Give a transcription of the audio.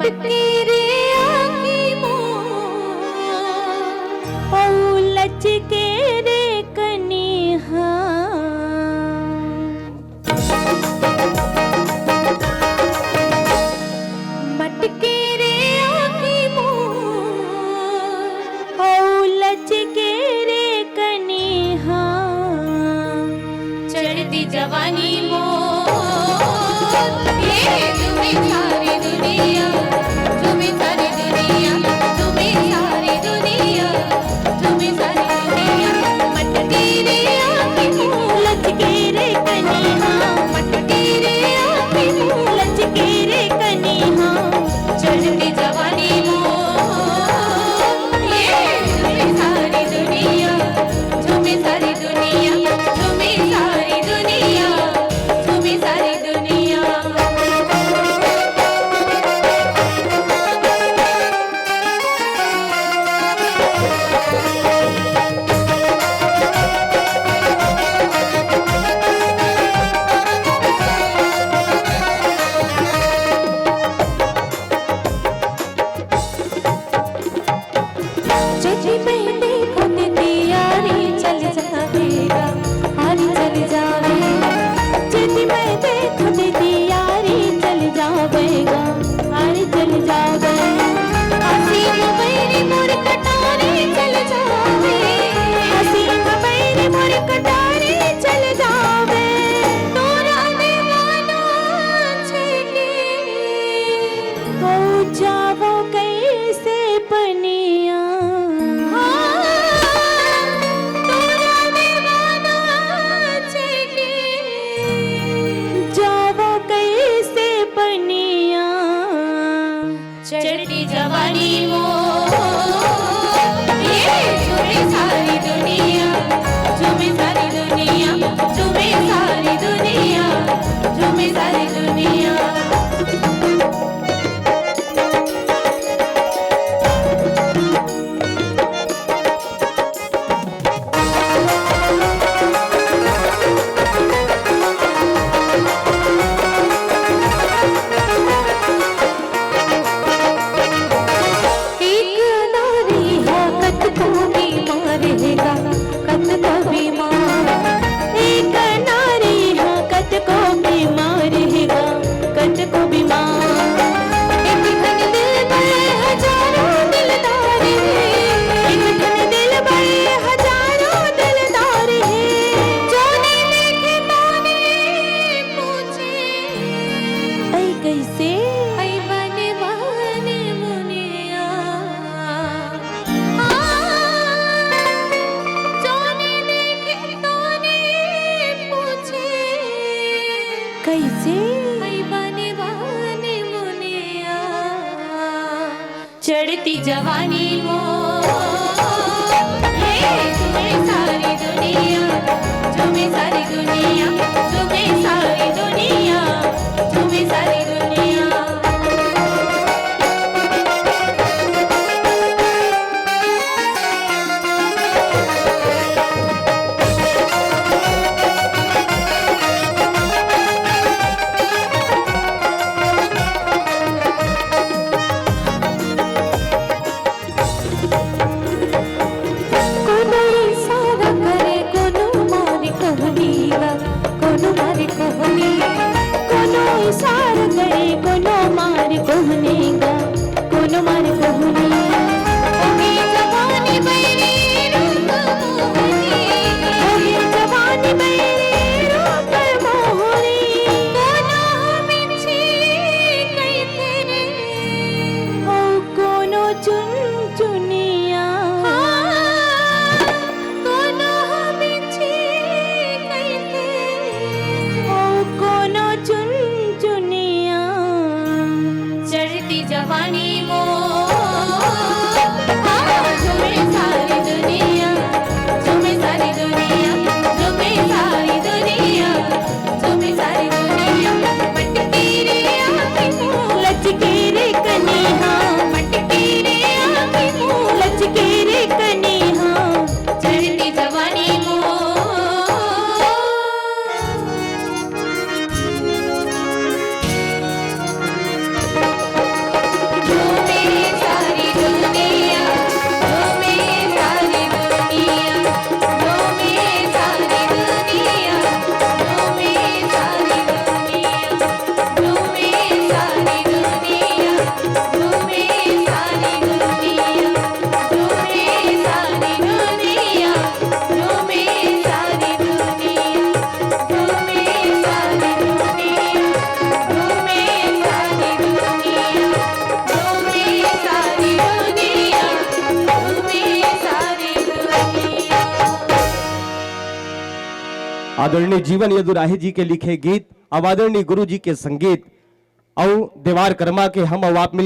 मटके रे आखी मोर ओ लचके रे कनिहा मटके रे आखी मोर ओ लचके रे कनिहा चढ़ती जवानी मोर ये तुम्हें सारी दुनिया तुम्हें सारी दुनिया तुम्हें सारी दुनिया तुम्हें सारी दुनिया मटके रे आखी मोर लचके रे कनिहा मटके रे आखी मोर लचके रे कनिहा चढ़ती जवानी मोर ये तुम्हें सारी दुनिया तुम्हें सारी दुनिया तुम्हें सारी दुनिया तुम्हें सारी दुनिया चली बहने खुद दियारी चल जावेगा हारी चल जावेगा चली बहने खुद दियारी चल जावेगा हारी चल जावेगा हसीन बैरी मोर कटारी चल जावे हसीन बैरी मोर कटारी चल जावे तोरा दीवाना छेके हो जावो कैसे बनिया चढ़ती जवानी मोर ये तुम्हें सारी दुनिया तुम्हें सारी दुनिया तुम्हें सारी दुनिया तुम्हें सारी दुनिया कैसे बने बने मुनिया चढ़ती जवानी मोर ये तुम्हें सारी दुनिया तुम्हें सारी दुनिया तुम्हें सारी दुनिया तुम्हें सारी दुनिया जवानी आदरणीय जीवन यदुराही जी के लिखे गीत, अब आदरणीय गुरु जी के संगीत और देवार कर्मा के हम अब आप मिल